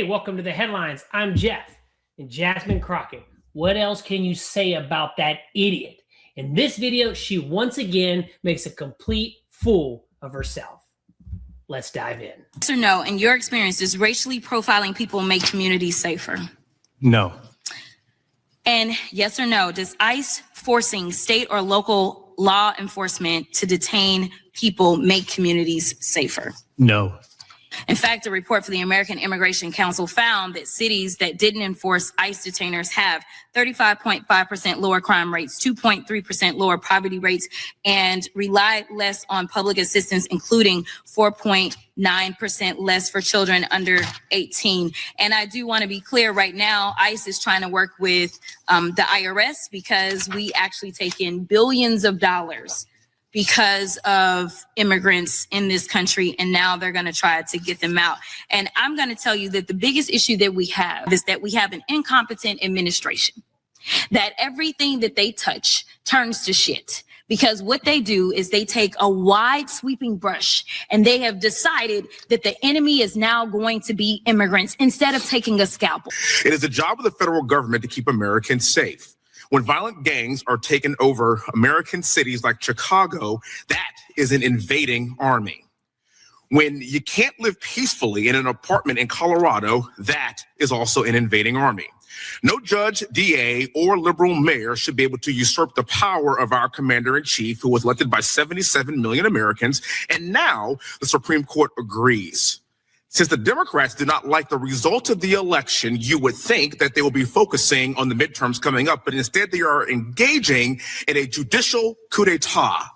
welcome to the headlines. I'm Jeff and Jasmine Crockett. What else can you say about that idiot? In this video, she once again makes a complete fool of herself. Let's dive in. Yes or no, in your experience, does racially profiling people make communities safer? No. And yes or no, does ICE forcing state or local law enforcement to detain people make communities safer? No. In fact, a report for the American Immigration Council found that cities that didn't enforce ICE detainers have 35.5% lower crime rates, 2.3% lower poverty rates, and rely less on public assistance, including 4.9% less for children under 18. And I do want to be clear right now, ICE is trying to work with the IRS because we actually take in billions of dollars because of immigrants in this country, and now they're going to try to get them out. And I'm going to tell you that the biggest issue that we have is that we have an incompetent administration, that everything that they touch turns to shit. Because what they do is they take a wide sweeping brush and they have decided that the enemy is now going to be immigrants instead of taking a scalpel. It is the job of the federal government to keep Americans safe. When violent gangs are taking over American cities like Chicago, that is an invading army. When you can't live peacefully in an apartment in Colorado, that is also an invading army. No judge, DA, or liberal mayor should be able to usurp the power of our commander-in-chief, who was elected by 77 million Americans, and now the Supreme Court agrees. Since the Democrats do not like the result of the election, you would think that they will be focusing on the midterms coming up, but instead they are engaging in a judicial coup d'etat.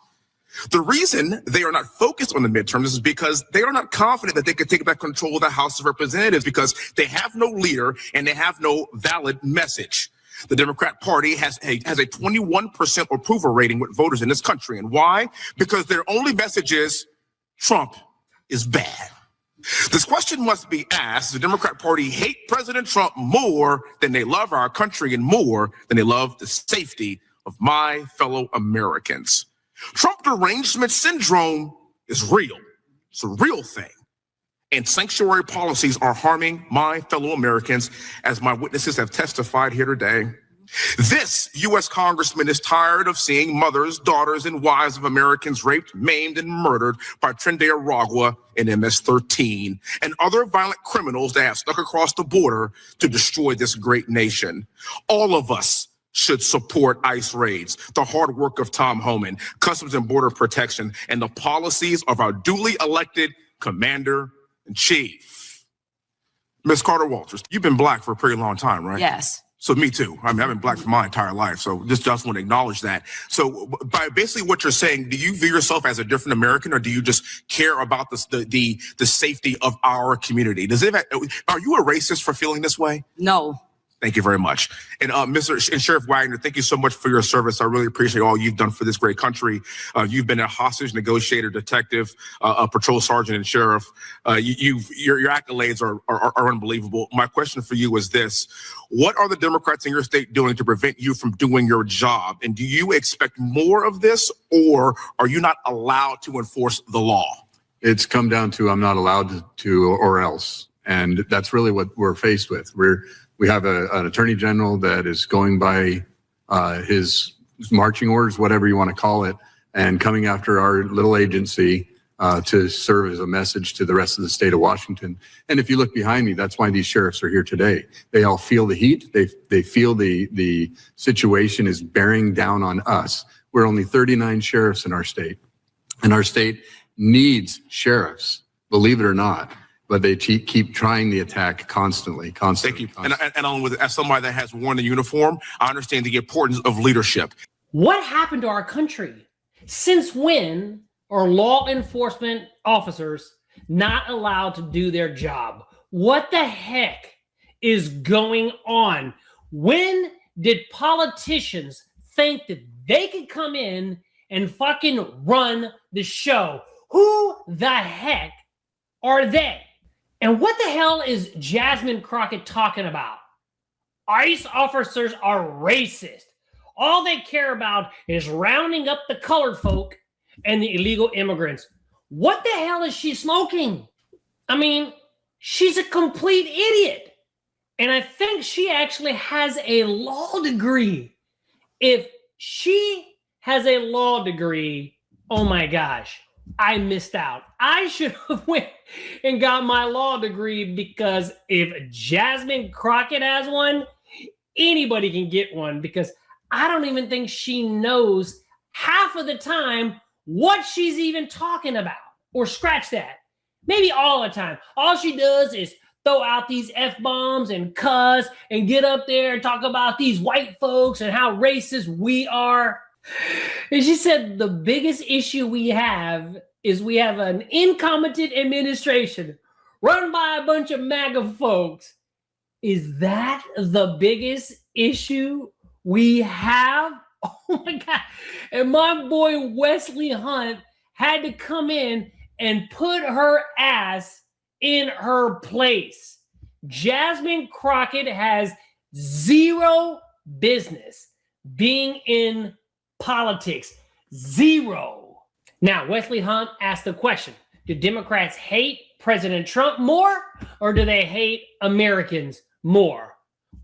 The reason they are not focused on the midterms is because they are not confident that they can take back control of the House of Representatives because they have no leader and they have no valid message. The Democrat Party has a 21% approval rating with voters in this country. And why? Because their only message is Trump is bad. This question must be asked. The Democrat Party hate President Trump more than they love our country and more than they love the safety of my fellow Americans. Trump derangement syndrome is real. It's a real thing. And sanctuary policies are harming my fellow Americans, as my witnesses have testified here today. This U.S. congressman is tired of seeing mothers, daughters, and wives of Americans raped, maimed, and murdered by Trende Aragua and MS-13 and other violent criminals that have stuck across the border to destroy this great nation. All of us should support ICE raids, the hard work of Tom Homan, Customs and Border Protection, and the policies of our duly elected commander-in-chief. Ms. Carter Walters, you've been black for a pretty long time, right? Yes. So me too. I mean, I've been black for my entire life. So just want to acknowledge that. So by basically what you're saying, do you view yourself as a different American, or do you just care about the safety of our community? Are you a racist for feeling this way? No. Thank you very much. And Sheriff Wagner, thank you so much for your service. I really appreciate all you've done for this great country. You've been a hostage negotiator, detective, a patrol sergeant, and sheriff. Your accolades are unbelievable. My question for you is this: what are the Democrats in your state doing to prevent you from doing your job? And do you expect more of this, or are you not allowed to enforce the law? It's come down to I'm not allowed to or else. And that's really what we're faced with. We have an attorney general that is going by his marching orders, whatever you want to call it, and coming after our little agency to serve as a message to the rest of the state of Washington. And if you look behind me, that's why these sheriffs are here today. They all feel the heat. They feel the situation is bearing down on us. We're only 39 sheriffs in our state, and our state needs sheriffs, believe it or not. But they keep trying the attack constantly. Thank you. And as somebody that has worn the uniform, I understand the importance of leadership. What happened to our country? Since when are law enforcement officers not allowed to do their job? What the heck is going on? When did politicians think that they could come in and fucking run the show? Who the heck are they? And what the hell is Jasmine Crockett talking about? ICE officers are racist. All they care about is rounding up the colored folk and the illegal immigrants. What the hell is she smoking? I mean, she's a complete idiot. And I think she actually has a law degree. If she has a law degree, oh my gosh, I missed out. I should have went and got my law degree, because if Jasmine Crockett has one, anybody can get one, because I don't even think she knows half of the time what she's even talking about. Or scratch that. Maybe all the time. All she does is throw out these F-bombs and cuss and get up there and talk about these white folks and how racist we are. And she said the biggest issue we have is we have an incompetent administration run by a bunch of MAGA folks. Is that the biggest issue we have? Oh my God. And my boy Wesley Hunt had to come in and put her ass in her place. Jasmine Crockett has zero business being in politics. Zero. Now, Wesley Hunt asked the question, do Democrats hate President Trump more, or do they hate Americans more?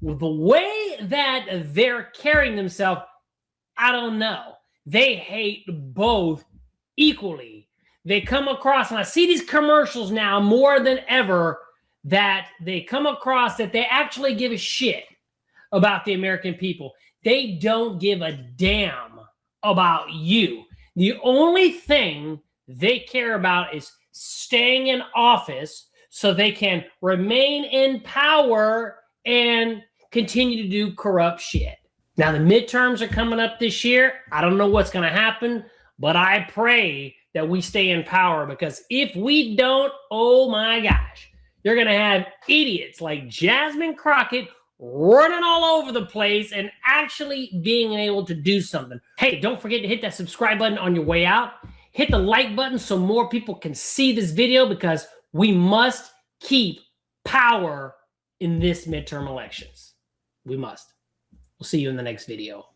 Well, the way that they're carrying themselves, I don't know. They hate both equally. They come across, and I see these commercials now more than ever, that they come across that they actually give a shit about the American people. They don't give a damn about you. The only thing they care about is staying in office so they can remain in power and continue to do corrupt shit. Now, the midterms are coming up this year. I don't know what's going to happen, but I pray that we stay in power, because if we don't, oh my gosh, you're going to have idiots like Jasmine Crockett running all over the place and actually being able to do something. Hey, don't forget to hit that subscribe button on your way out. Hit the like button so more people can see this video, because we must keep power in this midterm elections. We must. We'll see you in the next video.